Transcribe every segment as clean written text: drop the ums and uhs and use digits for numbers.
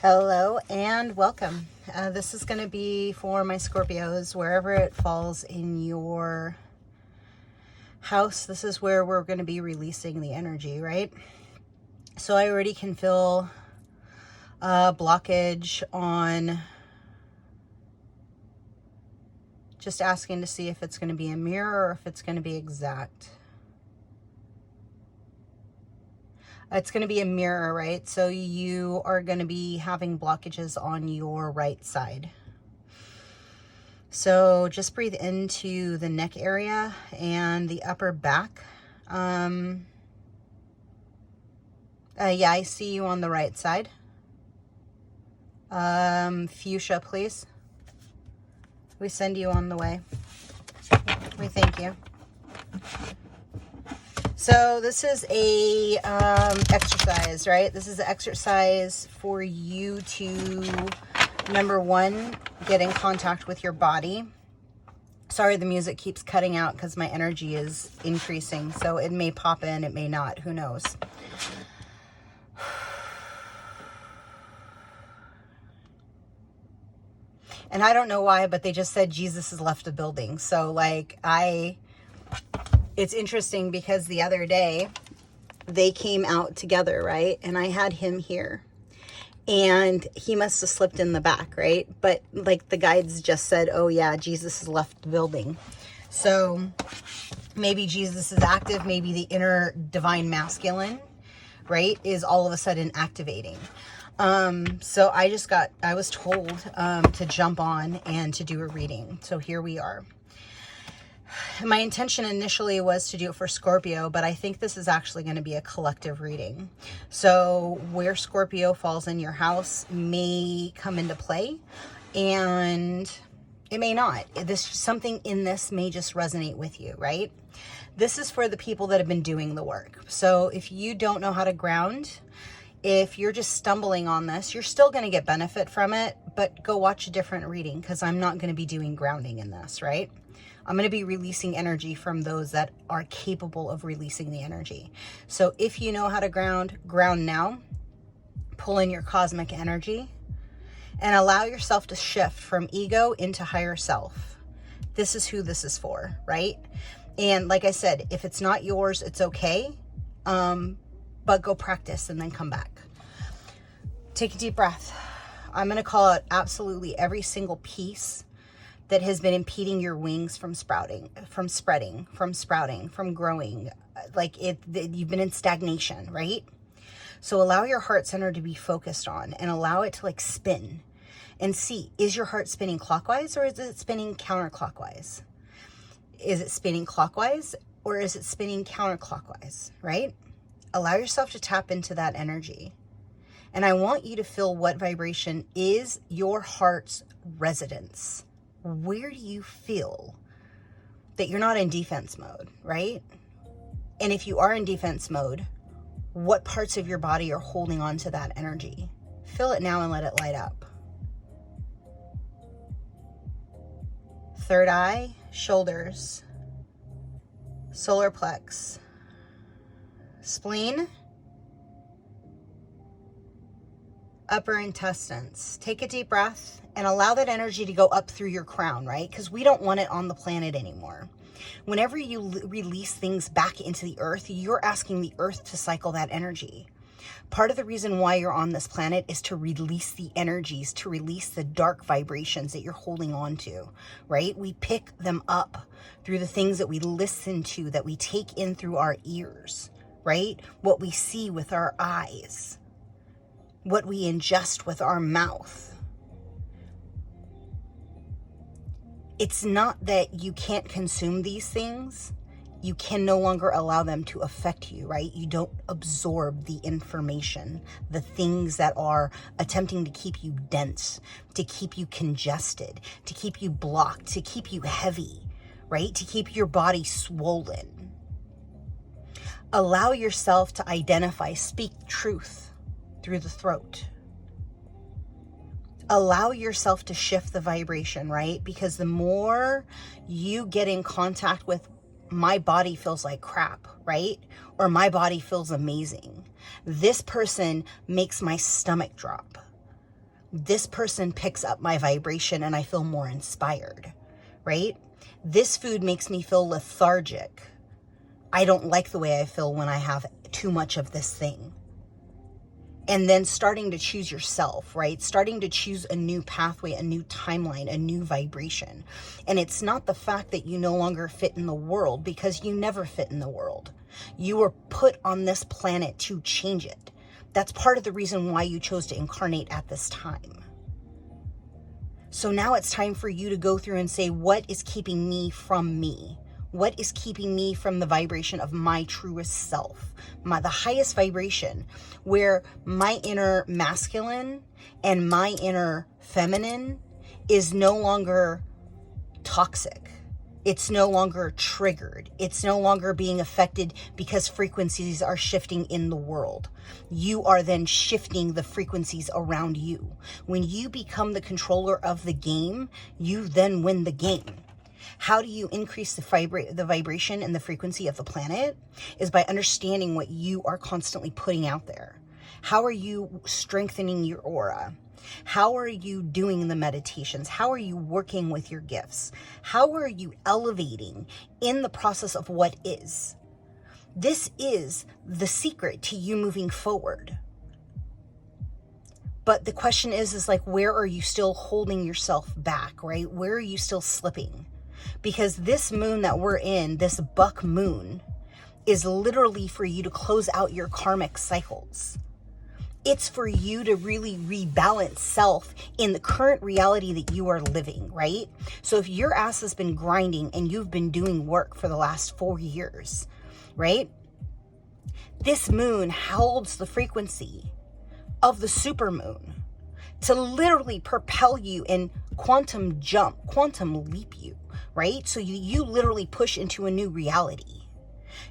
Hello and welcome. This is going to be for my Scorpios, wherever it falls in your house. This is where we're going to be releasing the energy, right? So I already can feel a blockage on just asking to see if it's going to be a mirror or if it's going to be exact. It's going to be a mirror, right? So you are going to be having blockages on your right side. So just breathe into the neck area and the upper back. Yeah, I see you on the right side. Fuchsia, please. We send you on the way. We thank you. So this is a exercise, right? This is an exercise for you to, number one, get in contact with your body. Sorry, the music keeps cutting out because my energy is increasing. So it may pop in, it may not. Who knows? And I don't know why, but they just said Jesus has left the building. So it's interesting because the other day they came out together, right? And I had him here and he must have slipped in the back, right? But like the guides just said, oh yeah, Jesus has left the building. So maybe Jesus is active. Maybe the inner divine masculine, right, is all of a sudden activating. So I was told to jump on and to do a reading. So here we are. My intention initially was to do it for Scorpio, but I think this is actually going to be a collective reading. So where Scorpio falls in your house may come into play and it may not. Something in this may just resonate with you, right? This is for the people that have been doing the work. So if you don't know how to ground, if you're just stumbling on this, you're still going to get benefit from it, but go watch a different reading because I'm not going to be doing grounding in this, right? I'm going to be releasing energy from those that are capable of releasing the energy. So if you know how to ground now, pull in your cosmic energy and allow yourself to shift from ego into higher self. This is who this is for, right? And like I said, if it's not yours, it's okay. But go practice and then come back. Take a deep breath. I'm going to call out absolutely every single piece that has been impeding your wings from sprouting, from spreading, from sprouting, from growing. You've been in stagnation, right? So allow your heart center to be focused on and allow it to spin and see, is your heart spinning clockwise or is it spinning counterclockwise? Is it spinning clockwise or is it spinning counterclockwise, right? Allow yourself to tap into that energy. And I want you to feel what vibration is your heart's residence. Where do you feel that you're not in defense mode, right? And if you are in defense mode, what parts of your body are holding on to that energy? Feel it now and let it light up. Third eye, shoulders, solar plex, spleen, upper intestines. Take a deep breath and allow that energy to go up through your crown, right? Because we don't want it on the planet anymore. Whenever you release things back into the earth, you're asking the earth to cycle that energy. Part of the reason why you're on this planet is to release the energies, to release the dark vibrations that you're holding on to, right? We pick them up through the things that we listen to, that we take in through our ears, right? What we see with our eyes, what we ingest with our mouth. It's not that you can't consume these things. You can no longer allow them to affect you, right? You don't absorb the information, the things that are attempting to keep you dense, to keep you congested, to keep you blocked, to keep you heavy, right? To keep your body swollen. Allow yourself to identify, speak truth through the throat. Allow yourself to shift the vibration, right? Because the more you get in contact with, my body feels like crap, right? Or my body feels amazing. This person makes my stomach drop. This person picks up my vibration and I feel more inspired, right? This food makes me feel lethargic. I don't like the way I feel when I have too much of this thing. And then starting to choose yourself, right? Starting to choose a new pathway, a new timeline, a new vibration. And it's not the fact that you no longer fit in the world, because you never fit in the world. You were put on this planet to change it. That's part of the reason why you chose to incarnate at this time. So now it's time for you to go through and say, what is keeping me from me? What is keeping me from the vibration of my truest self, the highest vibration, where my inner masculine and my inner feminine is no longer toxic. It's no longer triggered. It's no longer being affected because frequencies are shifting in the world. You are then shifting the frequencies around you. When you become the controller of the game, you then win the game. How do you increase the vibration and the frequency of the planet? Is by understanding what you are constantly putting out there. How are you strengthening your aura? How are you doing the meditations? How are you working with your gifts? How are you elevating in the process of what is? This is the secret to you moving forward. But the question is like, where are you still holding yourself back, right? Where are you still slipping? Because this moon that we're in, this buck moon, is literally for you to close out your karmic cycles. It's for you to really rebalance self in the current reality that you are living, right? So if your ass has been grinding and you've been doing work for the last 4 years, right? This moon holds the frequency of the supermoon to literally propel you and quantum leap you, right? So you literally push into a new reality.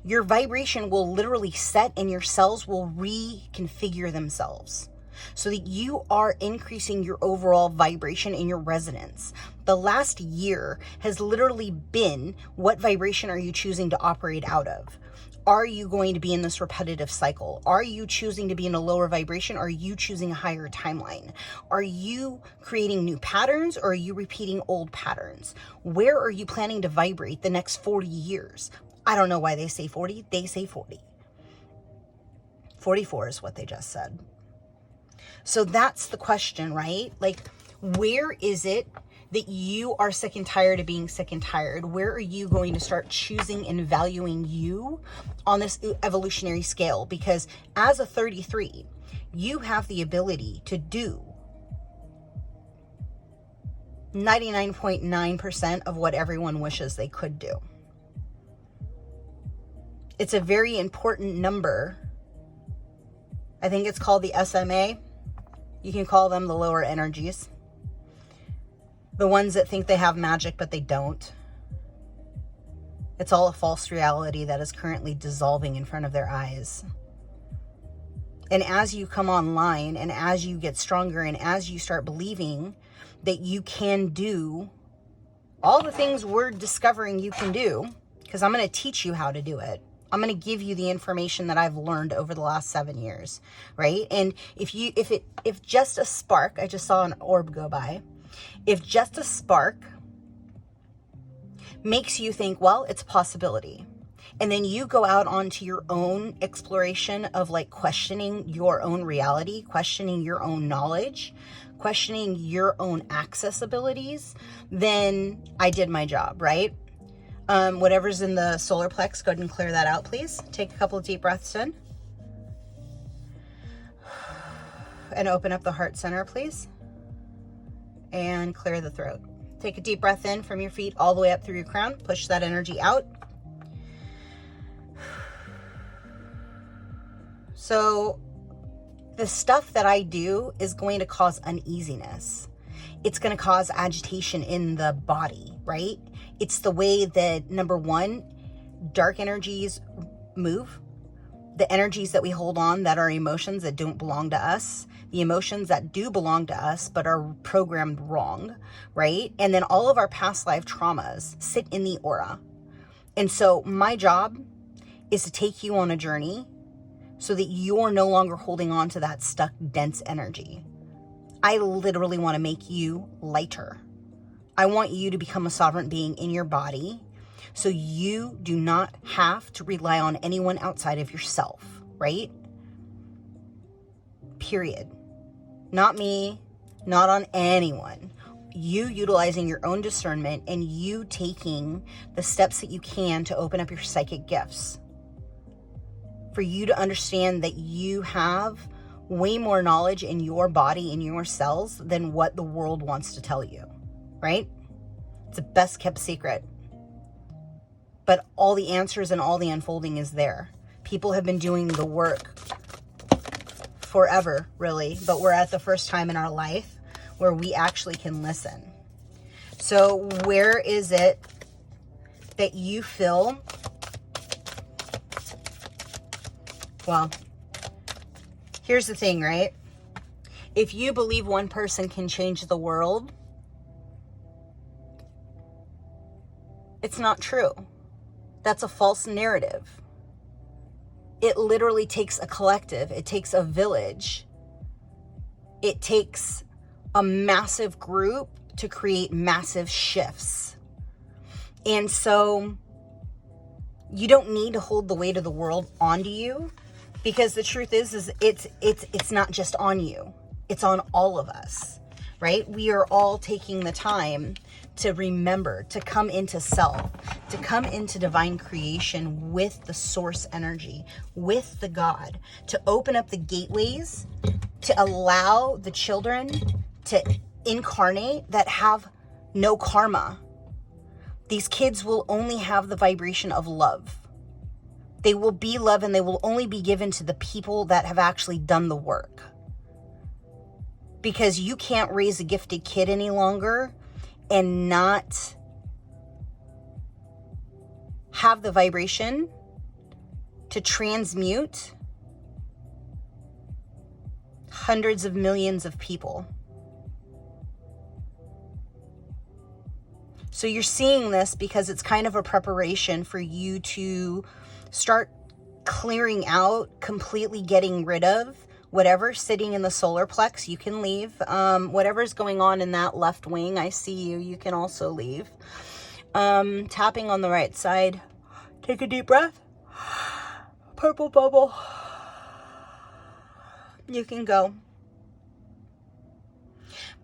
Your vibration will literally set and your cells will reconfigure themselves so that you are increasing your overall vibration and your resonance. The last year has literally been, what vibration are you choosing to operate out of? Are you going to be in this repetitive cycle? Are you choosing to be in a lower vibration? Are you choosing a higher timeline? Are you creating new patterns, or are you repeating old patterns? Where are you planning to vibrate the next 40 years? I don't know why they say 40. They say 40. 44 is what they just said. So that's the question, right? Like, where is it that you are sick and tired of being sick and tired? Where are you going to start choosing and valuing you on this evolutionary scale? Because as a 33, you have the ability to do 99.9% of what everyone wishes they could do. It's a very important number. I think it's called the SMA. You can call them the lower energies. The ones that think they have magic, but they don't. It's all a false reality that is currently dissolving in front of their eyes. And as you come online, and as you get stronger, and as you start believing that you can do all the things we're discovering you can do, because I'm going to teach you how to do it. I'm going to give you the information that I've learned over the last 7 years, right? And if just a spark, I just saw an orb go by. If just a spark makes you think, well, it's a possibility, and then you go out onto your own exploration of like questioning your own reality, questioning your own knowledge, questioning your own access abilities, then I did my job, right? Whatever's in the solar plex, go ahead and clear that out, please. Take a couple of deep breaths in. And open up the heart center, please. And clear the throat. Take a deep breath in from your feet all the way up through your crown. Push that energy out. So the stuff that I do is going to cause uneasiness. It's going to cause agitation in the body, right? It's the way that, number one, dark energies move. The energies that we hold on that are emotions that don't belong to us. The emotions that do belong to us but are programmed wrong, right? And then all of our past life traumas sit in the aura. And so my job is to take you on a journey so that you're no longer holding on to that stuck, dense energy. I literally want to make you lighter. I want you to become a sovereign being in your body so you do not have to rely on anyone outside of yourself, right? Period. Not me, not on anyone. You utilizing your own discernment and you taking the steps that you can to open up your psychic gifts. For you to understand that you have way more knowledge in your body, in your cells, than what the world wants to tell you, right? It's the best kept secret. But all the answers and all the unfolding is there. People have been doing the work forever, really, but we're at the first time in our life where we actually can listen. So where is it that you feel, well, here's the thing, right? If you believe one person can change the world, it's not true. That's a false narrative. It literally takes a collective. It takes a village. It takes a massive group to create massive shifts. And so you don't need to hold the weight of the world onto you, because the truth is it's not just on you. It's on all of us, right? We are all taking the time to remember, to come into self, to come into divine creation with the source energy, with the God, to open up the gateways, to allow the children to incarnate that have no karma. These kids will only have the vibration of love. They will be love, and they will only be given to the people that have actually done the work. Because you can't raise a gifted kid any longer and not have the vibration to transmute hundreds of millions of people. So you're seeing this because it's kind of a preparation for you to start clearing out, completely getting rid of whatever's sitting in the solar plex. You can leave. Whatever's going on in that left wing, I see you. You can also leave. Tapping on the right side. Take a deep breath. Purple bubble. You can go.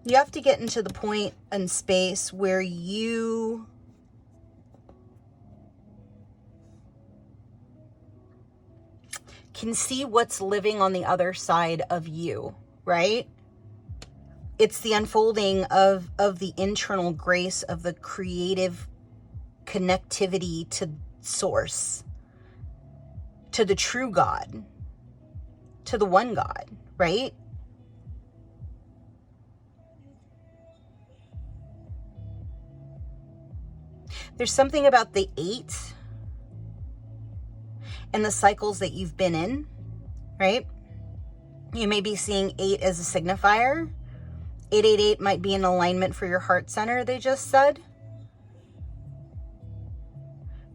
You have to get into the point and space where you can see what's living on the other side of you, right? It's the unfolding of the internal grace of the creative connectivity to source, to the true God, to the one God, right? There's something about the 8 and the cycles that you've been in, right? You may be seeing 8 as a signifier. 888 might be an alignment for your heart center, they just said.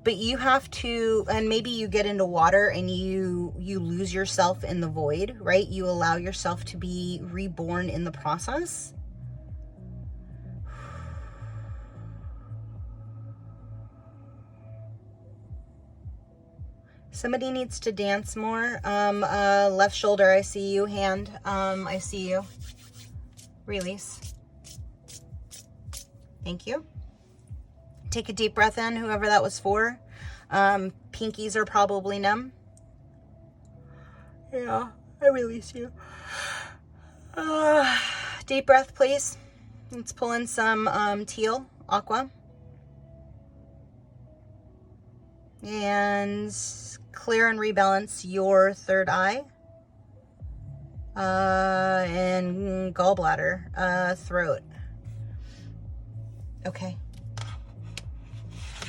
But you have to, and maybe you get into water and you lose yourself in the void, right? You allow yourself to be reborn in the process. Somebody needs to dance more. Left shoulder, I see you. Hand, I see you. Release. Thank you. Take a deep breath in, whoever that was for. Pinkies are probably numb. Yeah, I release you. Deep breath, please. Let's pull in some teal, aqua. And clear and rebalance your third eye. And gallbladder, throat. Okay.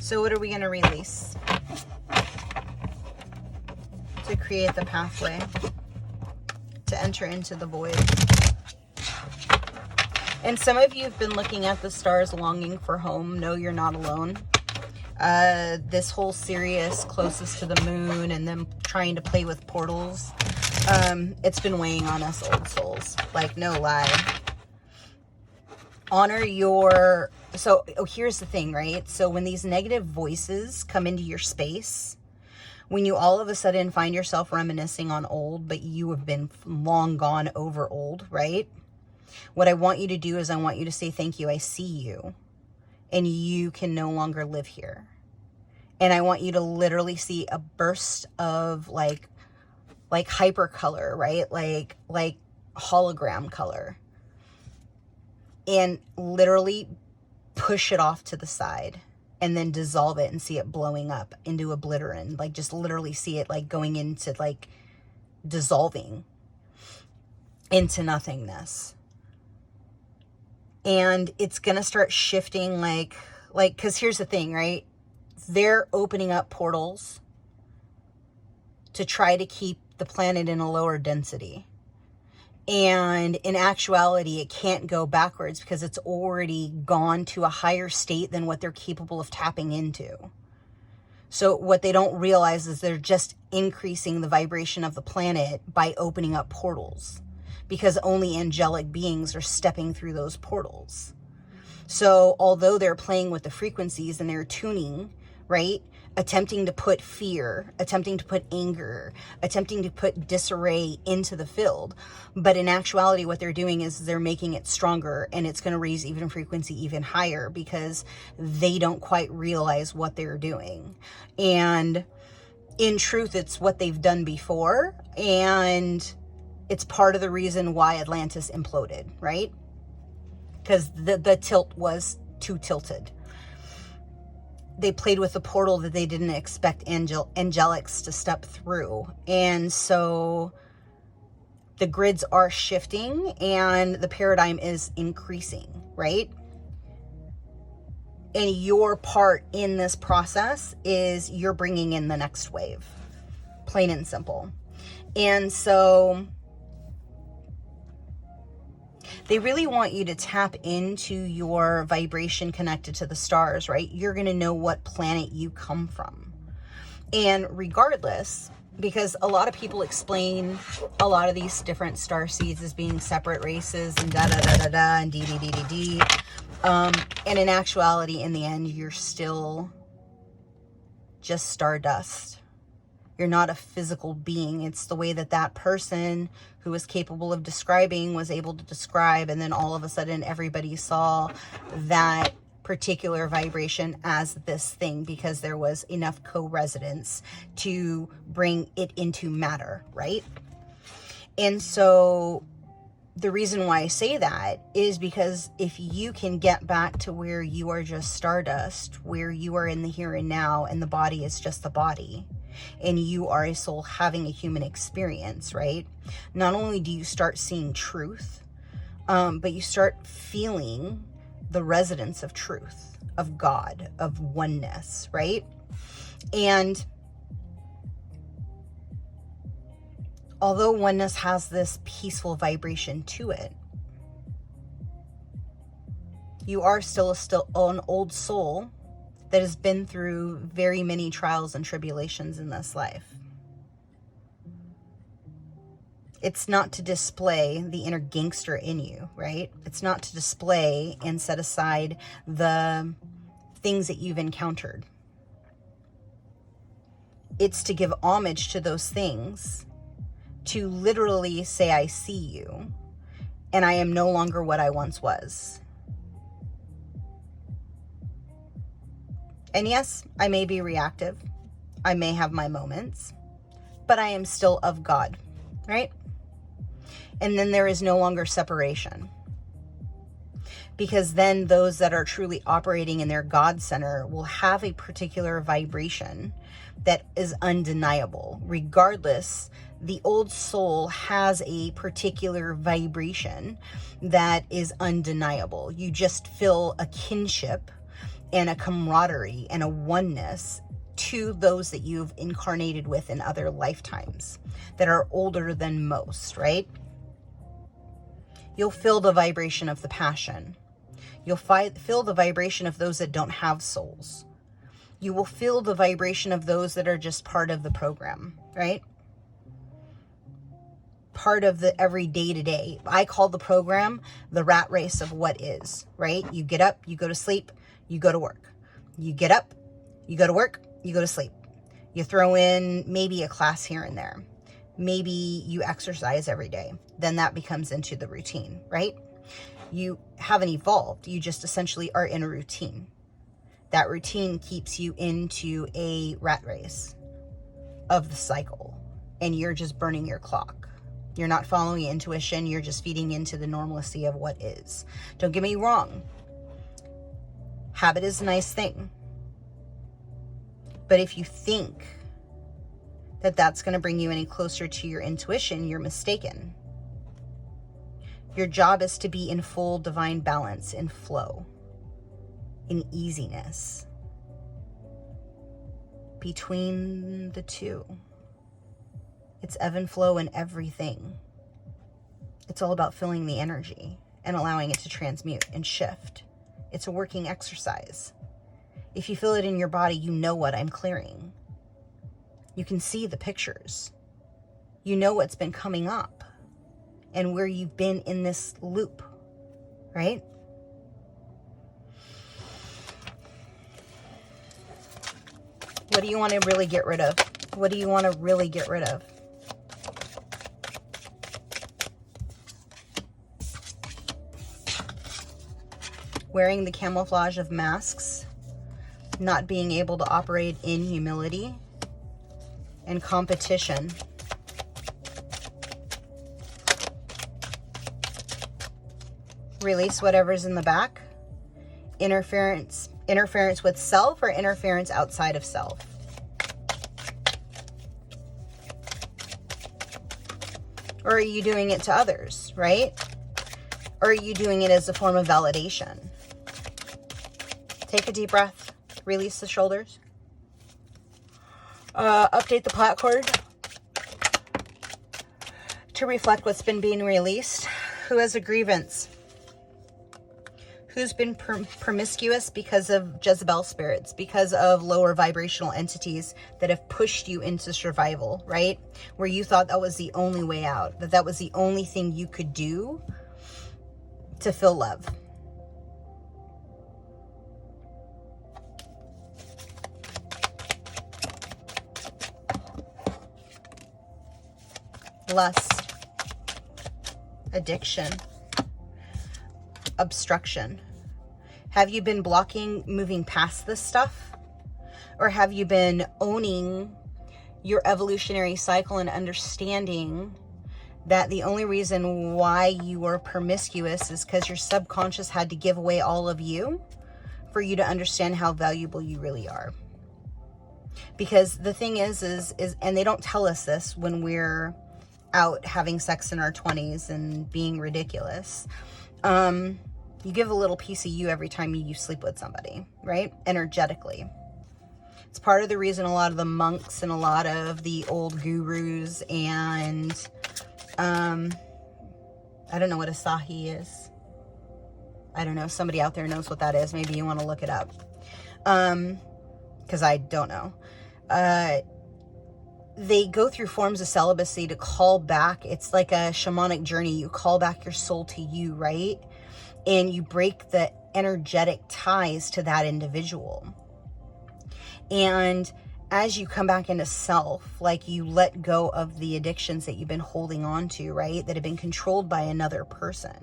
So what are we going to release to create the pathway to enter into the void? And some of you have been looking at the stars longing for home. No, you're not alone. This whole series closest to the moon and them trying to play with portals, it's been weighing on us old souls. Like, no lie. Honor your, so here's the thing, right? So when these negative voices come into your space, when you all of a sudden find yourself reminiscing on old, but you have been long gone over old, right? What I want you to do is I want you to say, thank you, I see you, and you can no longer live here. And I want you to literally see a burst of like hyper color, right? Like hologram color, and literally push it off to the side and then dissolve it and see it blowing up into oblivion. Like just literally see it like going into like dissolving into nothingness. And it's going to start shifting like, cause here's the thing, right? They're opening up portals to try to keep the planet in a lower density. And in actuality, it can't go backwards because it's already gone to a higher state than what they're capable of tapping into. So what they don't realize is they're just increasing the vibration of the planet by opening up portals, because only angelic beings are stepping through those portals. So although they're playing with the frequencies and they're tuning, right? Attempting to put fear, attempting to put anger, attempting to put disarray into the field. But in actuality, what they're doing is they're making it stronger, and it's going to raise even frequency even higher because they don't quite realize what they're doing. And in truth, it's what they've done before. And it's part of the reason why Atlantis imploded, right? Because the tilt was too tilted. They played with the portal that they didn't expect angelics to step through. And so the grids are shifting and the paradigm is increasing, right? And your part in this process is you're bringing in the next wave, plain and simple. And so they really want you to tap into your vibration connected to the stars, right? You're going to know what planet you come from. And regardless, because a lot of people explain a lot of these different star seeds as being separate races and da-da-da-da-da and d-d-d-d-d. And in actuality, in the end, you're still just stardust. You're not a physical being. It's the way that that person who was capable of describing was able to describe, and then all of a sudden everybody saw that particular vibration as this thing because there was enough co-resonance to bring it into matter, right? And so the reason why I say that is because if you can get back to where you are just stardust, where you are in the here and now, and the body is just the body, and you are a soul having a human experience, right? Not only do you start seeing truth, but you start feeling the resonance of truth, of God, of oneness, right? And although oneness has this peaceful vibration to it, you are still an old soul that has been through very many trials and tribulations in this life. It's not to display the inner gangster in you, right? It's not to display and set aside the things that you've encountered. It's to give homage to those things, to literally say, I see you, and I am no longer what I once was. And yes, I may be reactive. I may have my moments, but I am still of God, right? And then there is no longer separation. Because then those that are truly operating in their God center will have a particular vibration that is undeniable. Regardless, the old soul has a particular vibration that is undeniable. You just feel a kinship and a camaraderie and a oneness to those that you've incarnated with in other lifetimes that are older than most, right? You'll feel the vibration of the passion. You'll feel the vibration of those that don't have souls. You will feel the vibration of those that are just part of the program, right? part of the every day to day. I call the program the rat race of what is, right? You get up, you go to sleep, you go to work. You get up, you go to work, you go to sleep. You throw in maybe a class here and there. Maybe you exercise every day. Then that becomes into the routine, right? You haven't evolved. You just essentially are in a routine. That routine keeps you into a rat race of the cycle, and you're just burning your clock. You're not following intuition. You're just feeding into the normalcy of what is. Don't get me wrong. Habit is a nice thing. But if you think that that's going to bring you any closer to your intuition, you're mistaken. Your job is to be in full divine balance, in flow, in easiness between the two. It's ebb and flow in everything. It's all about filling the energy and allowing it to transmute and shift. It's a working exercise. If you feel it in your body, you know what I'm clearing. You can see the pictures. You know what's been coming up and where you've been in this loop, right? What do you want to really get rid of? What do you want to really get rid of? Wearing the camouflage of masks, not being able to operate in humility and competition. Release whatever's in the back. Interference with self or interference outside of self. Or are you doing it to others, right? Or are you doing it as a form of validation? Take a deep breath. Release the shoulders. Update the platform to reflect what's been being released. Who has a grievance? Who's been promiscuous because of Jezebel spirits, because of lower vibrational entities that have pushed you into survival, right? Where you thought that was the only way out, that was the only thing you could do to feel love. Lust, addiction, obstruction. Have you been blocking moving past this stuff? Or have you been owning your evolutionary cycle and understanding that the only reason why you were promiscuous is because your subconscious had to give away all of you for you to understand how valuable you really are? Because the thing is, and they don't tell us this when we're out having sex in our 20s and being ridiculous. You give a little piece of you every time you sleep with somebody, right? Energetically. It's part of the reason a lot of the monks and a lot of the old gurus and, I don't know what Asahi is. I don't know. Somebody out there knows what that is. Maybe you want to look it up. Because I don't know. They go through forms of celibacy to call back. It's like a shamanic journey. You call back your soul to you, right? And you break the energetic ties to that individual. And as you come back into self, like you let go of the addictions that you've been holding on to, right? That have been controlled by another person.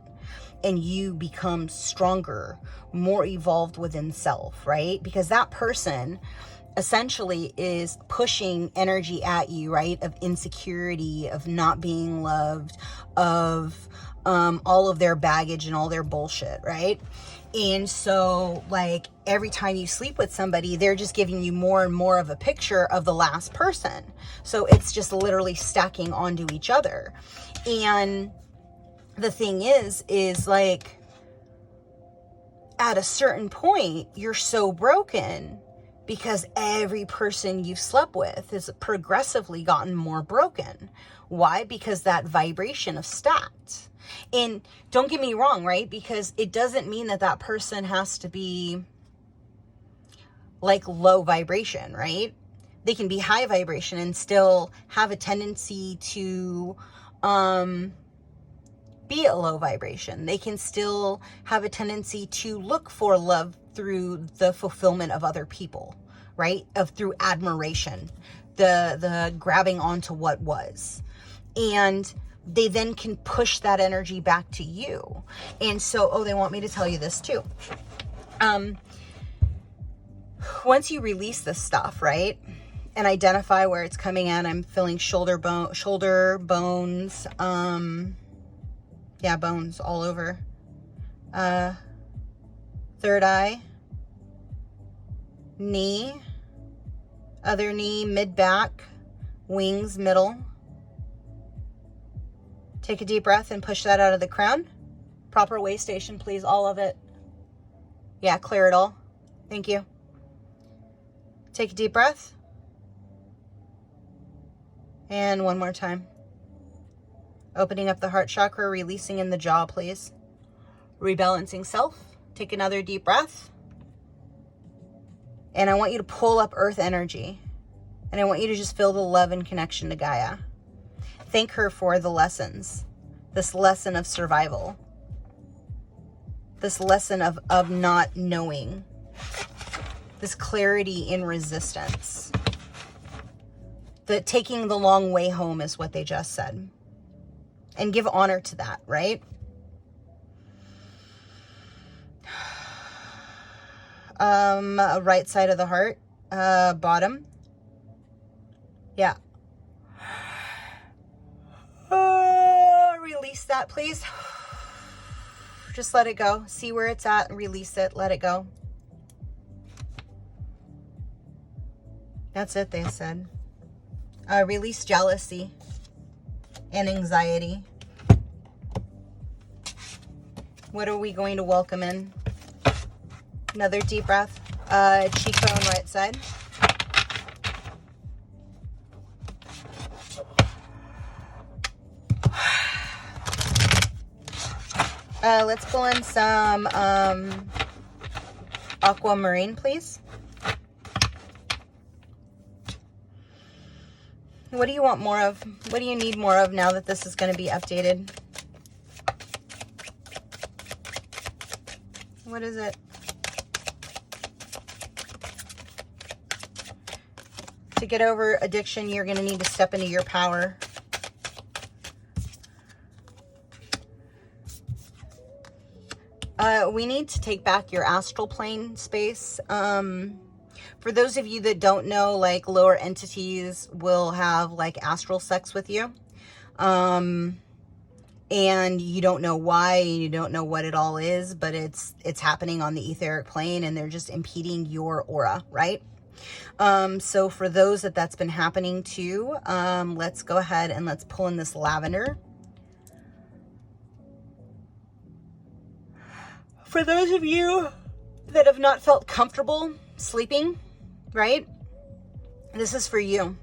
And you become stronger, more evolved within self, right? Because that person essentially is pushing energy at you, right? Of insecurity, of not being loved, of all of their baggage and all their bullshit, right? And so, like, every time you sleep with somebody, they're just giving you more and more of a picture of the last person. So it's just literally stacking onto each other. And the thing is like, at a certain point, you're so broken because every person you've slept with has progressively gotten more broken. Why? Because that vibration of stacked. And don't get me wrong, right? Because it doesn't mean that that person has to be like low vibration, right? They can be high vibration and still have a tendency to be a low vibration. They can still have a tendency to look for love through the fulfillment of other people, right? Through admiration, the grabbing onto what was. And they then can push that energy back to you. And so, they want me to tell you this too. Once you release this stuff, right? And identify where it's coming in. I'm feeling shoulder bones, bones all over. Third eye, knee, other knee, mid back, wings, middle. Take a deep breath and push that out of the crown. Proper way station, please, all of it. Yeah, clear it all. Thank you. Take a deep breath. And one more time. Opening up the heart chakra, releasing in the jaw, please. Rebalancing self. Take another deep breath. And I want you to pull up earth energy. And I want you to just feel the love and connection to Gaia. Thank her for the lessons. This lesson of survival. This lesson of not knowing. This clarity in resistance. The taking the long way home is what they just said. And give honor to that, right? Right side of the heart, bottom. Yeah. Release that, please. Just let it go. See where it's at and release it. Let it go. That's it, they said. Release jealousy and anxiety. What are we going to welcome in? Another deep breath. Cheekbone, right side. Let's pull in some aquamarine, please. What do you want more of? What do you need more of now that this is going to be updated? What is it? To get over addiction, you're going to need to step into your power. We need to take back your astral plane space. For those of you that don't know, like lower entities will have like astral sex with you. And you don't know why, you don't know what it all is, but it's happening on the etheric plane and they're just impeding your aura, right? So for those that's been happening to, let's go ahead and let's pull in this lavender. For those of you that have not felt comfortable sleeping, right? This is for you.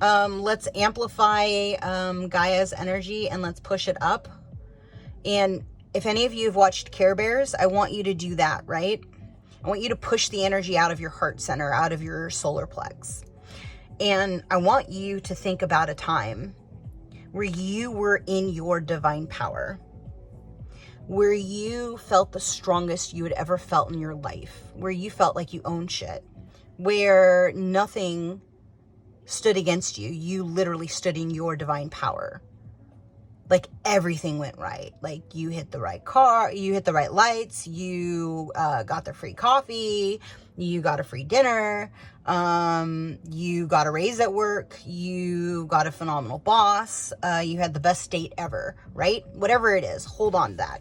Let's amplify Gaia's energy and let's push it up. And if any of you have watched Care Bears, I want you to do that, right? I want you to push the energy out of your heart center, out of your solar plex. And I want you to think about a time where you were in your divine power, where you felt the strongest you had ever felt in your life, where you felt like you owned shit, where nothing stood against you. You literally stood in your divine power. Like everything went right. Like you hit the right car, you hit the right lights, you got the free coffee, you got a free dinner, you got a raise at work, you got a phenomenal boss, you had the best date ever, right? Whatever it is, hold on to that.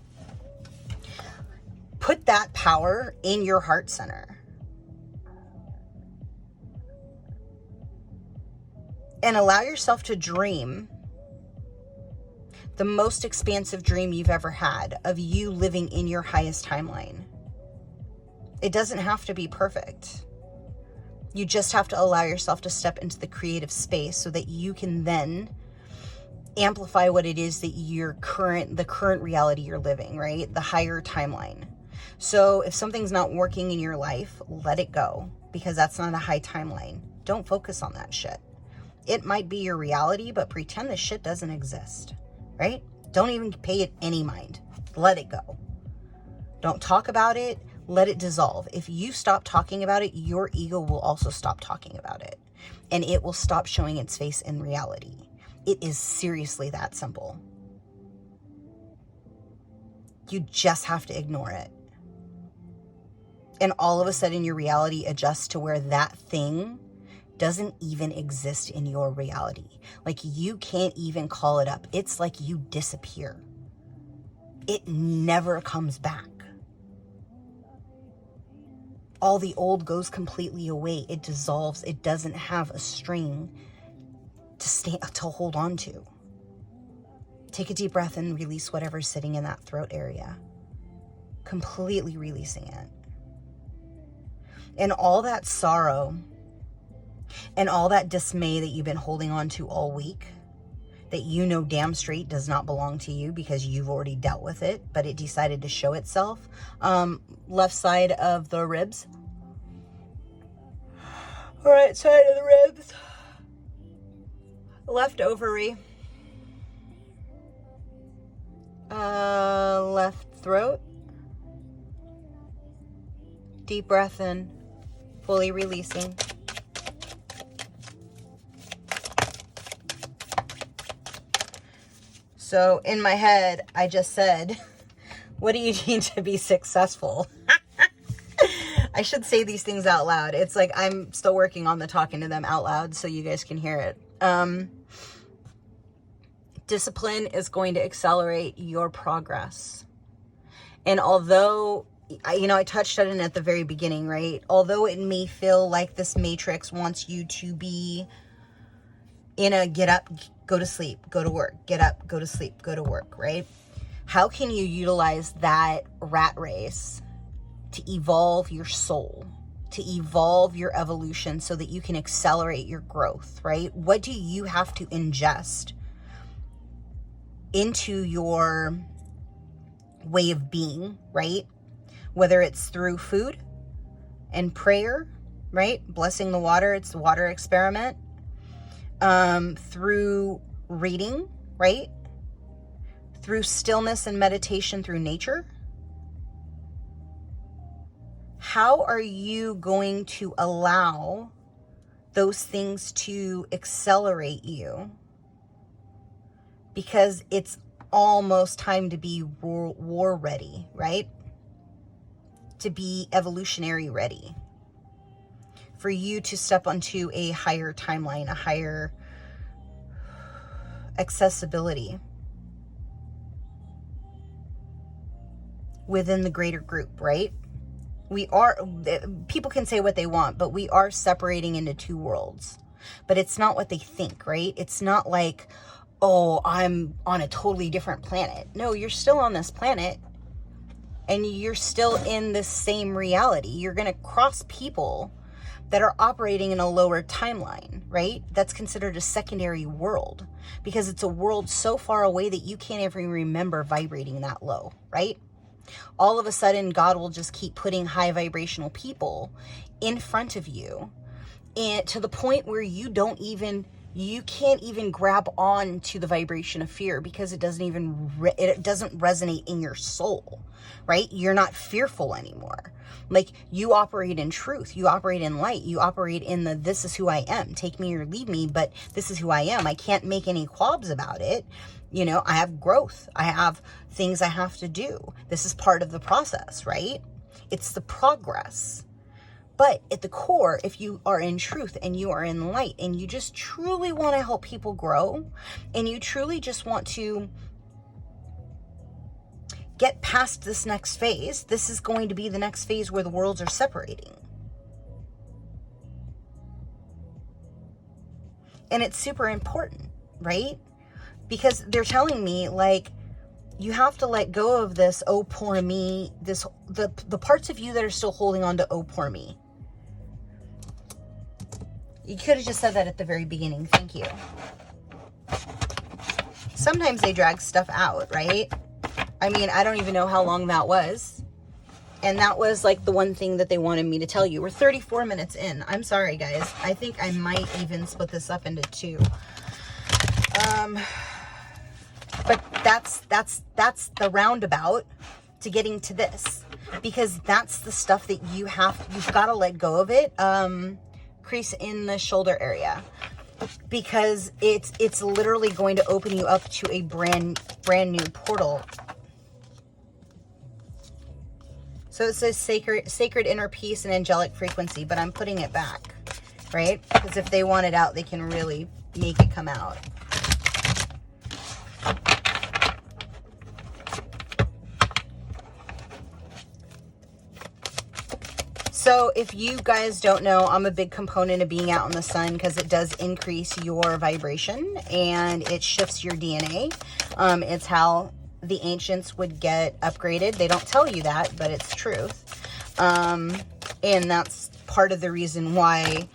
Put that power in your heart center. And allow yourself to dream the most expansive dream you've ever had of you living in your highest timeline. It doesn't have to be perfect. You just have to allow yourself to step into the creative space so that you can then amplify what it is that the current reality you're living, right? The higher timeline. So if something's not working in your life, let it go, because that's not a high timeline. Don't focus on that shit. It might be your reality, but pretend this shit doesn't exist. right? Don't even pay it any mind. Let it go. Don't talk about it. Let it dissolve. If you stop talking about it, your ego will also stop talking about it. And it will stop showing its face in reality. It is seriously that simple. You just have to ignore it. And all of a sudden your reality adjusts to where that thing doesn't even exist in your reality. Like you can't even call it up. It's like you disappear. It never comes back. All the old goes completely away. It dissolves. It doesn't have a string to hold on to. Take a deep breath and release whatever's sitting in that throat area. Completely releasing it. And all that sorrow and all that dismay that you've been holding on to all week, that you know damn straight does not belong to you because you've already dealt with it, but it decided to show itself. Left side of the ribs. Right side of the ribs. Left ovary. Left throat. Deep breath in, fully releasing. So in my head, I just said, what do you need to be successful? I should say these things out loud. It's like I'm still working on the talking to them out loud so you guys can hear it. Discipline is going to accelerate your progress. And although, I touched on it at the very beginning, right? Although it may feel like this matrix wants you to be in a get up, go to sleep, go to work, get up, go to sleep, go to work, right? How can you utilize that rat race to evolve your soul, to evolve your evolution so that you can accelerate your growth, right? What do you have to ingest into your way of being, right? Whether it's through food and prayer, right? Blessing the water, it's the water experiment. Through reading, right? Through stillness and meditation through nature. How are you going to allow those things to accelerate you? Because it's almost time to be war ready, right? To be evolutionary ready. For you to step onto a higher timeline, a higher accessibility within the greater group, right? People can say what they want, but we are separating into two worlds. But it's not what they think, right? It's not like, oh, I'm on a totally different planet. No, you're still on this planet and you're still in this same reality. You're going to cross people that are operating in a lower timeline, right? That's considered a secondary world because it's a world so far away that you can't even remember vibrating that low, right? All of a sudden, God will just keep putting high vibrational people in front of you, and to the point where you can't even grab on to the vibration of fear because it doesn't resonate in your soul, right? You're not fearful anymore. Like, you operate in truth, you operate in light, you operate in this is who I am, take me or leave me, but this is who I am. I can't make any qualms about it. I have growth. I have things I have to do. This is part of the process, right? It's the progress. But at the core, if you are in truth and you are in light and you just truly want to help people grow and you truly just want to get past this next phase, this is going to be the next phase where the worlds are separating. And it's super important, right? Because they're telling me, like, you have to let go of this, oh, poor me, the parts of you that are still holding on to, oh, poor me. You could have just said that at the very beginning. Thank you. Sometimes they drag stuff out, right? I mean, I don't even know how long that was. And that was like the one thing that they wanted me to tell you. We're 34 minutes in. I'm sorry, guys. I think I might even split this up into two. But that's the roundabout to getting to this, because that's the stuff that you've got to let go of it. Crease in the shoulder area, because it's literally going to open you up to a brand new portal. So it says sacred inner peace and angelic frequency, but I'm putting it back, right? Because if they want it out, they can really make it come out. So if you guys don't know, I'm a big component of being out in the sun, because it does increase your vibration and it shifts your DNA. It's how the ancients would get upgraded. They don't tell you that, but it's truth. And that's part of the reason why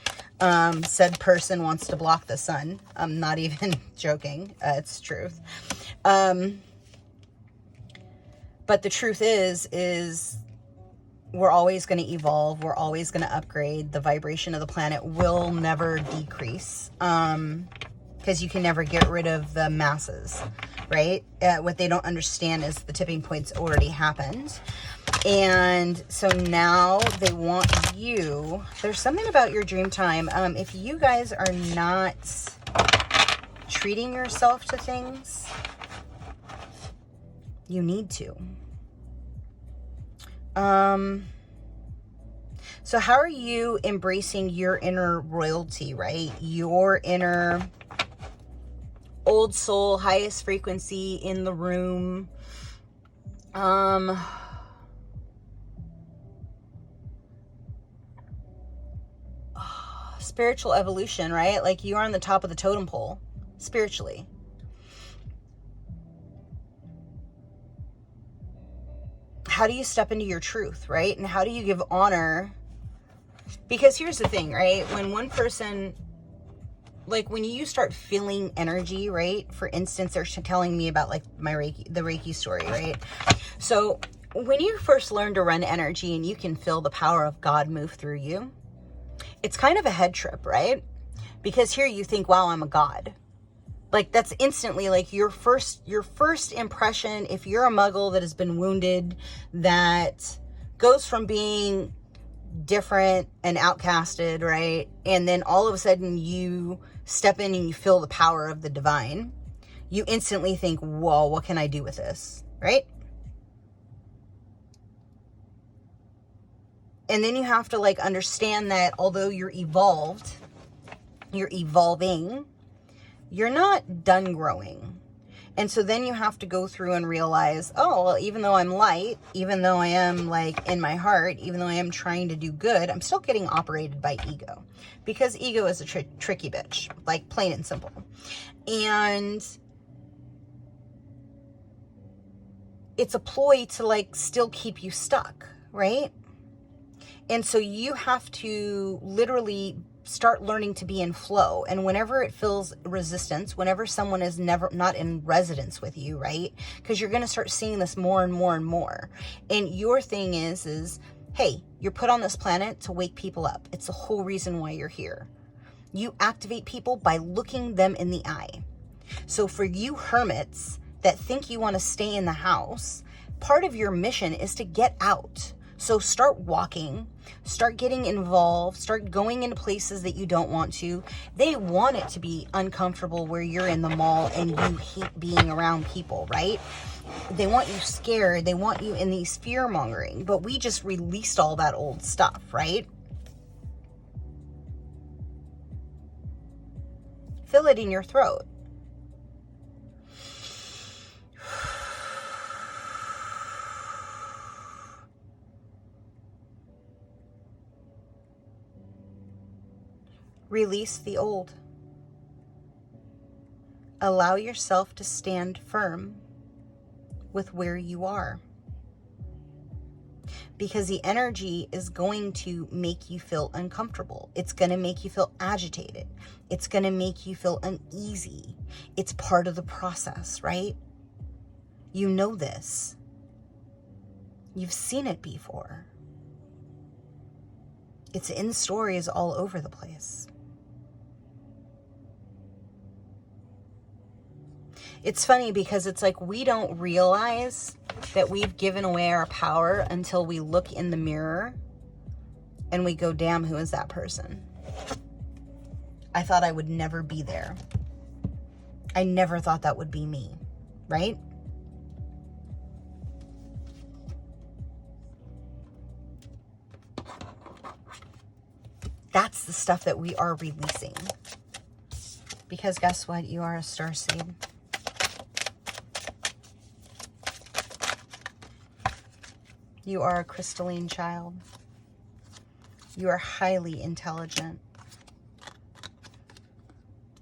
said person wants to block the sun. I'm not even joking. It's truth. But the truth is we're always going to evolve. We're always going to upgrade. The vibration of the planet will never decrease, because you can never get rid of the masses, right? What they don't understand is the tipping point's already happened. And so now they want you. There's something about your dream time. If you guys are not treating yourself to things, you need to. So how are you embracing your inner royalty, right? Your inner old soul, highest frequency in the room. Spiritual evolution, right? Like you are on the top of the totem pole, spiritually. How do you step into your truth, right? And how do you give honor? Because here's the thing, right? When one person, like when you start feeling energy, right? For instance, they're telling me about like the Reiki story, right? So when you first learn to run energy and you can feel the power of God move through you, it's kind of a head trip, right? Because here you think, wow, I'm a god. Like that's instantly like your first impression. If you're a muggle that has been wounded, that goes from being different and outcasted, right? And then all of a sudden you step in and you feel the power of the divine. You instantly think, whoa, what can I do with this, right? And then you have to like understand that although you're evolved, you're evolving, you're not done growing. And so then you have to go through and realize, oh, well, even though I'm light, even though I am like in my heart, even though I am trying to do good, I'm still getting operated by ego, because ego is a tricky bitch, like plain and simple. And it's a ploy to like still keep you stuck, right? And so you have to literally start learning to be in flow. And whenever it feels resistance, whenever someone is not in resonance with you, right? Because you're going to start seeing this more and more and more. And your thing is, hey, you're put on this planet to wake people up. It's the whole reason why you're here. You activate people by looking them in the eye. So for you hermits that think you want to stay in the house, part of your mission is to get out. So start walking, start getting involved, start going into places that you don't want to. They want it to be uncomfortable where you're in the mall and you hate being around people, right? They want you scared. They want you in these fear mongering, but we just released all that old stuff, right? Feel it in your throat. Release the old. Allow yourself to stand firm with where you are. Because the energy is going to make you feel uncomfortable. It's going to make you feel agitated. It's going to make you feel uneasy. It's part of the process, right? You know this. You've seen it before. It's in stories all over the place. It's funny because it's like we don't realize that we've given away our power until we look in the mirror and we go, damn, who is that person? I thought I would never be there. I never thought that would be me, right? That's the stuff that we are releasing. Because guess what? You are a starseed. You are a crystalline child. You are highly intelligent.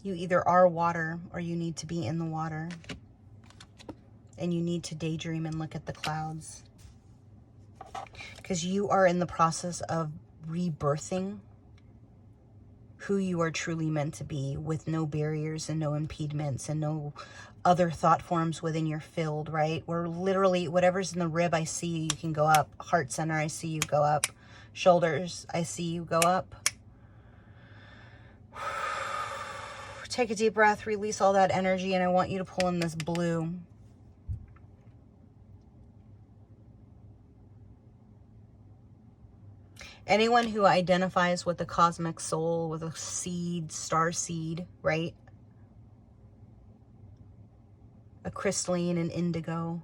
You either are water or you need to be in the water. And you need to daydream and look at the clouds. Because you are in the process of rebirthing who you are truly meant to be, with no barriers and no impediments and no other thought forms within your field, right? We're literally, whatever's in the rib, I see you can go up. Heart center, I see you go up. Shoulders, I see you go up. Take a deep breath, release all that energy, and I want you to pull in this blue. Anyone who identifies with the cosmic soul, with a seed, star seed, right? A crystalline and indigo.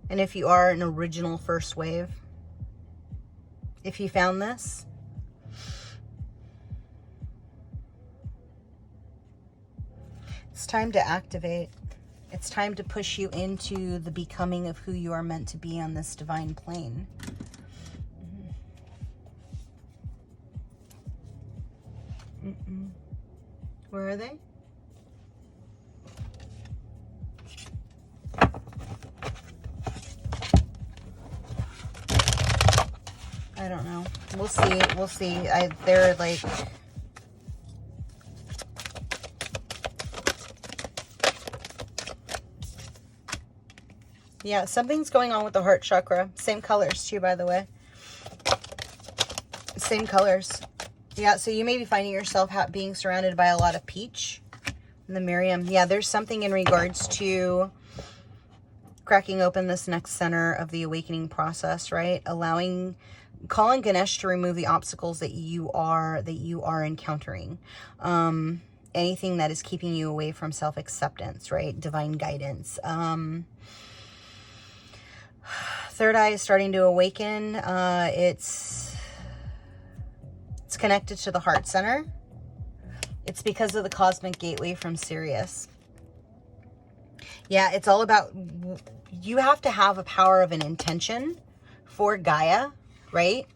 And if you are an original first wave, if you found this, it's time to activate. It's time to push you into the becoming of who you are meant to be on this divine plane. Where are they? I don't know. We'll see. We'll see. They're like... Yeah, something's going on with the heart chakra. Same colors too, by the way. Same colors. Yeah, so you may be finding yourself being surrounded by a lot of peach. And the Miriam. Yeah, there's something in regards to cracking open this next center of the awakening process, right? Calling Ganesh to remove the obstacles that you are encountering. Anything that is keeping you away from self-acceptance, right? Divine guidance. Third eye is starting to awaken. It's connected to the heart center. It's because of the cosmic gateway from Sirius. Yeah, it's all about, you have to have a power of an intention for Gaia, right?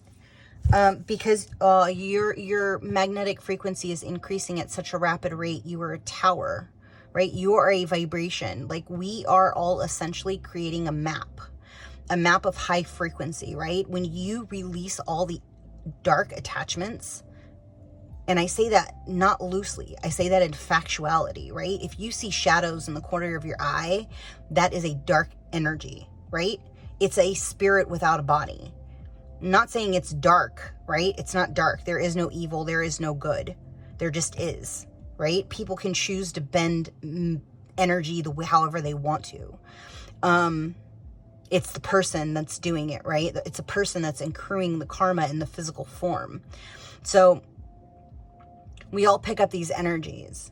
Because your magnetic frequency is increasing at such a rapid rate. You are a tower, right? You are a vibration. Like, we are all essentially creating a map of high frequency, right? When you release all the dark attachments, and I say that not loosely, I say that in factuality, right? If you see shadows in the corner of your eye, that is a dark energy, right? It's a spirit without a body. I'm not saying it's dark, right? It's not dark. There is no evil. There is no good. There just is, right? People can choose to bend energy however they want to. It's the person that's doing it, right? It's a person that's accruing the karma in the physical form. So we all pick up these energies,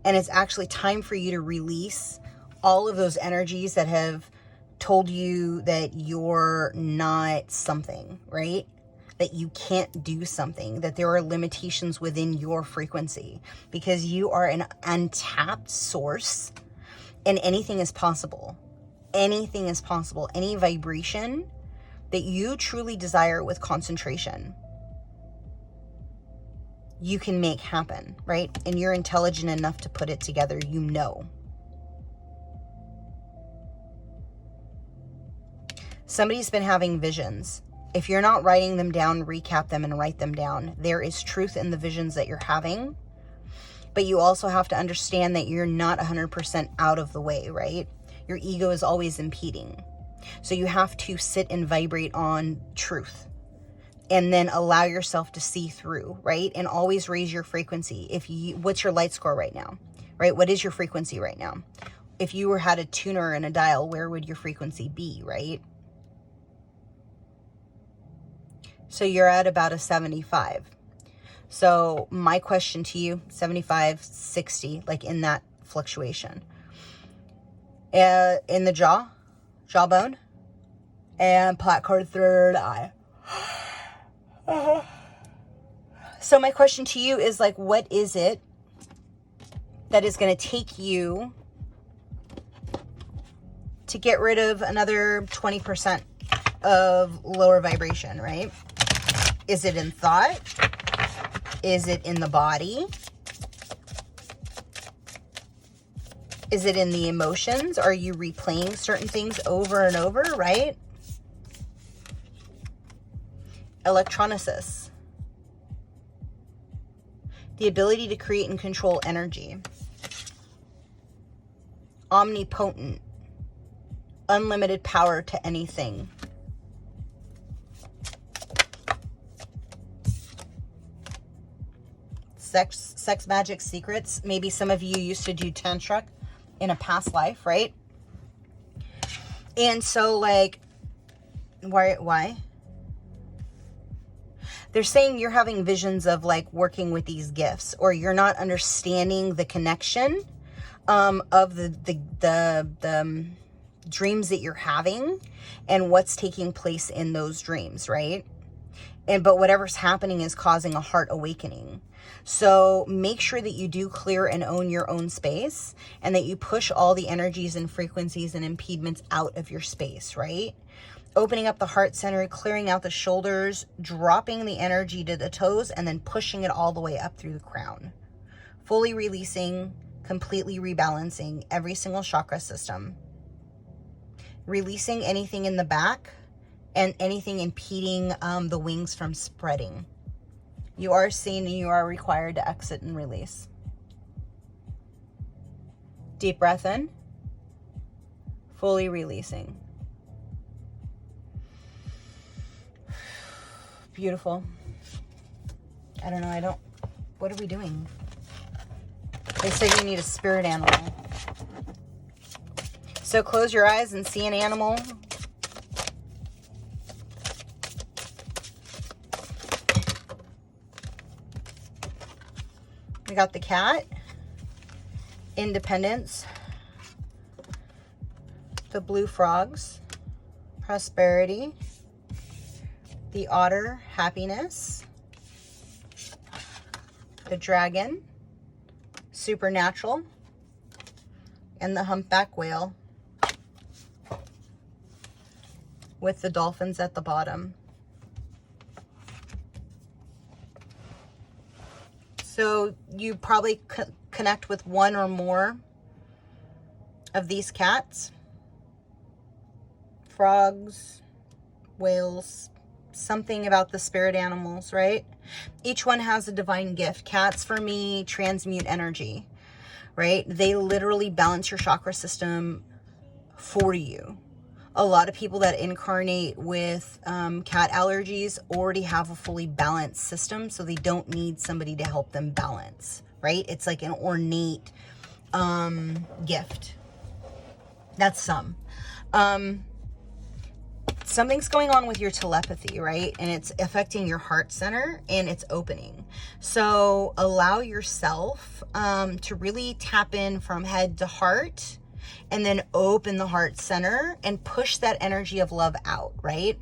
and it's actually time for you to release all of those energies that have told you that you're not something, right? That you can't do something, that there are limitations within your frequency, because you are an untapped source, and anything is possible. Anything is possible. Any vibration that you truly desire with concentration, you can make happen, right? And you're intelligent enough to put it together, you know. Somebody's been having visions. If you're not writing them down, recap them and write them down. There is truth in the visions that you're having, but you also have to understand that you're not 100% out of the way, right? Your ego is always impeding. So you have to sit and vibrate on truth. and then allow yourself to see through, right? And always raise your frequency. What's your light score right now, right? What is your frequency right now? If you had a tuner and a dial, where would your frequency be, right? So you're at about a 75. So my question to you, 75, 60, like in that fluctuation. In the jawbone, and plaque third eye. So my question to you is like, what is it that is going to take you to get rid of another 20% of lower vibration, right? Is it in thought? Is it in the body? Is it in the emotions? Are you replaying certain things over and over, right? Electronesis. The ability to create and control energy. Omnipotent. Unlimited power to anything. Sex magic secrets. Maybe some of you used to do tantric in a past life, right? And so like, why? They're saying you're having visions of like working with these gifts, or you're not understanding the connection of the dreams that you're having and what's taking place in those dreams, right? But whatever's happening is causing a heart awakening. So make sure that you do clear and own your own space, and that you push all the energies and frequencies and impediments out of your space, right? Opening up the heart center, clearing out the shoulders, dropping the energy to the toes, and then pushing it all the way up through the crown. Fully releasing, completely rebalancing every single chakra system. Releasing anything in the back and anything impeding the wings from spreading. You are seen and you are required to exit and release. Deep breath in. Fully releasing. Beautiful. I don't know, what are we doing? They say you need a spirit animal. So close your eyes and see an animal. We got the cat, independence, the blue frogs, prosperity, the otter, happiness, the dragon, supernatural, and the humpback whale with the dolphins at the bottom. So you probably connect with one or more of these cats, frogs, whales, something about the spirit animals, right? Each one has a divine gift. Cats, for me, transmute energy, right? They literally balance your chakra system for you. A lot of people that incarnate with cat allergies already have a fully balanced system, so they don't need somebody to help them balance, right? It's like an ornate gift. That's some. Something's going on with your telepathy, right? And it's affecting your heart center and it's opening. So allow yourself to really tap in from head to heart, and then open the heart center and push that energy of love out, right?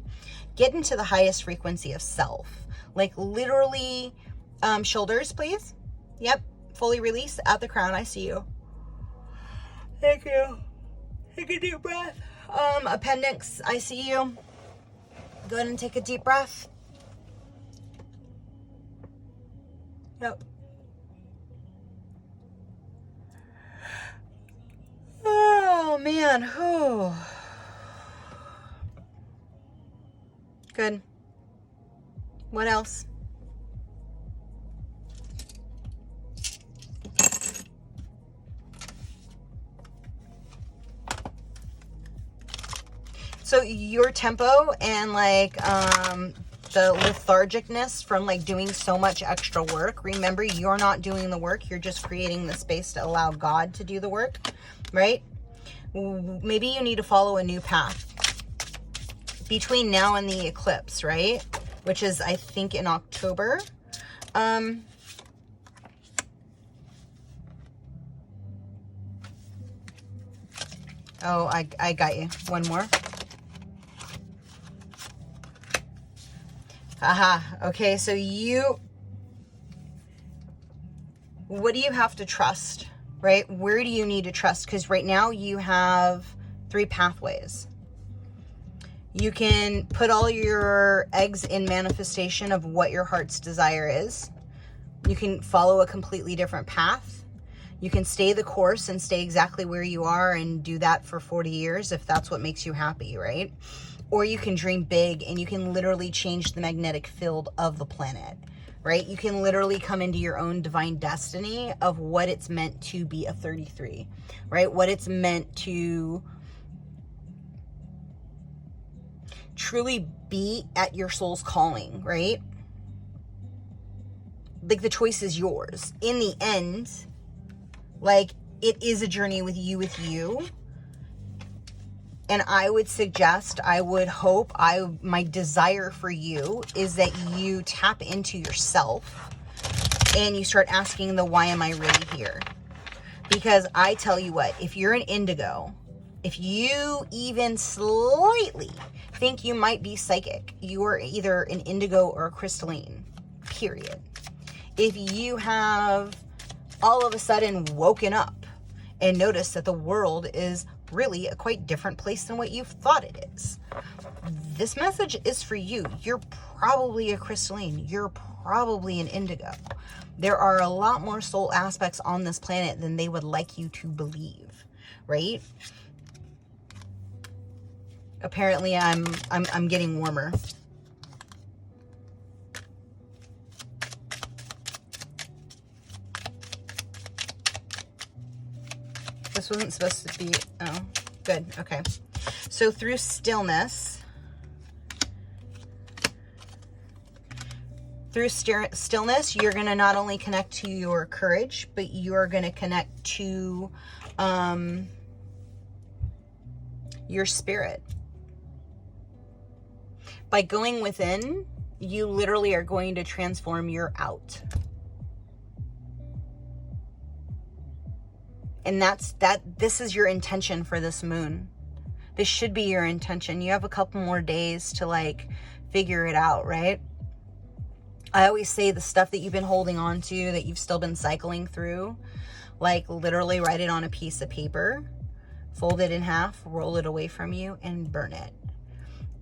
Get into the highest frequency of self. Like literally, shoulders, please. Yep, fully release at the crown. I see you. Thank you. Take a deep breath. Appendix, I see you. Go ahead and take a deep breath. Yep. Oh, man. Whew. Good. What else? So your tempo and like the lethargicness from like doing so much extra work. Remember, you're not doing the work. You're just creating the space to allow God to do the work, right? Maybe you need to follow a new path between now and the eclipse, right? Which is, I think, in October. Oh, I got you. One more. Aha. Okay, so what do you have to trust, right? Where do you need to trust? Because right now you have 3 pathways. You can put all your eggs in manifestation of what your heart's desire is. You can follow a completely different path. You can stay the course and stay exactly where you are and do that for 40 years if that's what makes you happy, right? Or you can dream big and you can literally change the magnetic field of the planet, right? You can literally come into your own divine destiny of what it's meant to be a 33, right? What it's meant to truly be at your soul's calling, right? Like, the choice is yours. In the end, like, it is a journey with you. And I would suggest, I would hope, my desire for you is that you tap into yourself and you start asking the why am I really here? Because I tell you what, if you're an indigo, if you even slightly think you might be psychic, you are either an indigo or a crystalline, period. If you have all of a sudden woken up and noticed that the world is really a quite different place than what you've thought it is, this message is for you. You're probably a crystalline. You're probably an indigo. There are a lot more soul aspects on this planet than they would like you to believe, right? Apparently I'm getting warmer. This wasn't supposed to be, oh, good, okay. So through stillness, you're going to not only connect to your courage, but you're going to connect to your spirit. By going within, you literally are going to transform your out. And this is your intention for this moon. This should be your intention. You have a couple more days to like figure it out, right? I always say the stuff that you've been holding on to, that you've still been cycling through, like literally write it on a piece of paper, fold it in half, roll it away from you, and burn it.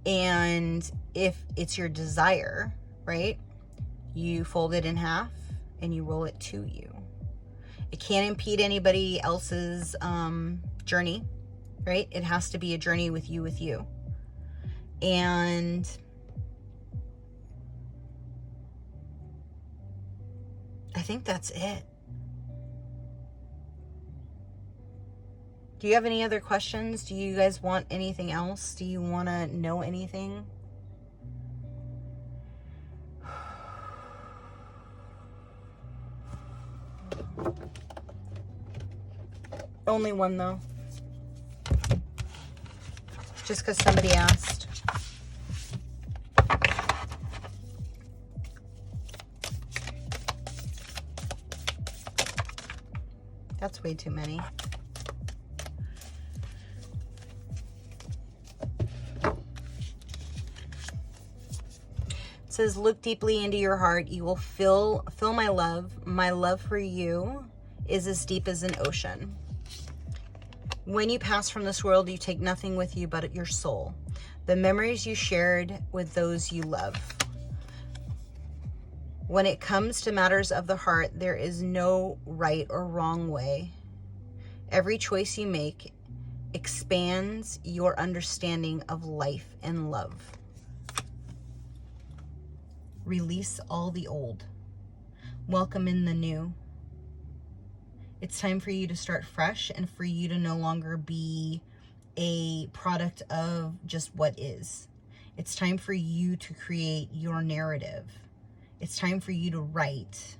And if it's your desire, right, you fold it in half and you roll it to you. It can't impede anybody else's journey, right? It has to be a journey with you. And I think that's it. Do you have any other questions? Do you guys want anything else? Do you want to know anything? Only one, though. Just because somebody asked. That's way too many. It says, look deeply into your heart. You will feel my love. My love for you is as deep as an ocean. When you pass from this world, you take nothing with you but your soul, the memories you shared with those you love. When it comes to matters of the heart, there is no right or wrong way. Every choice you make expands your understanding of life and love. Release all the old. Welcome in the new. It's time for you to start fresh and for you to no longer be a product of just what is. It's time for you to create your narrative. It's time for you to write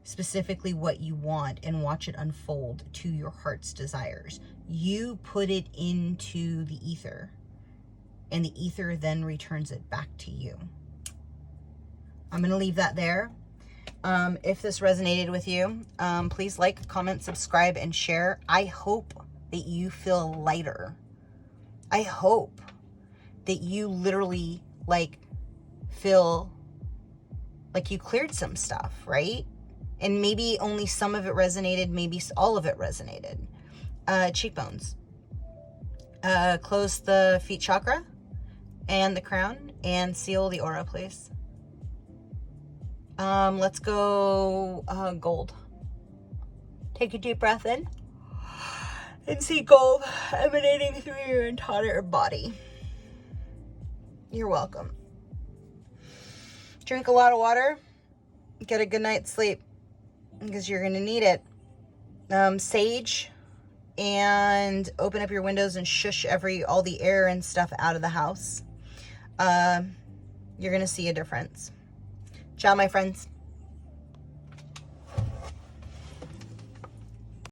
specifically what you want and watch it unfold to your heart's desires. You put it into the ether, and the ether then returns it back to you. I'm going to leave that there. If this resonated with you, please like, comment, subscribe, and share. I hope that you feel lighter. I hope that you literally feel like you cleared some stuff, right? And maybe only some of it resonated, maybe all of it resonated. Cheekbones. Close the feet chakra and the crown and seal the aura, please. Let's go gold. Take a deep breath in and see gold emanating through your entire body. You're welcome. Drink a lot of water. Get a good night's sleep because you're going to need it. Sage, and open up your windows and shush all the air and stuff out of the house. You're going to see a difference. Ciao, my friends.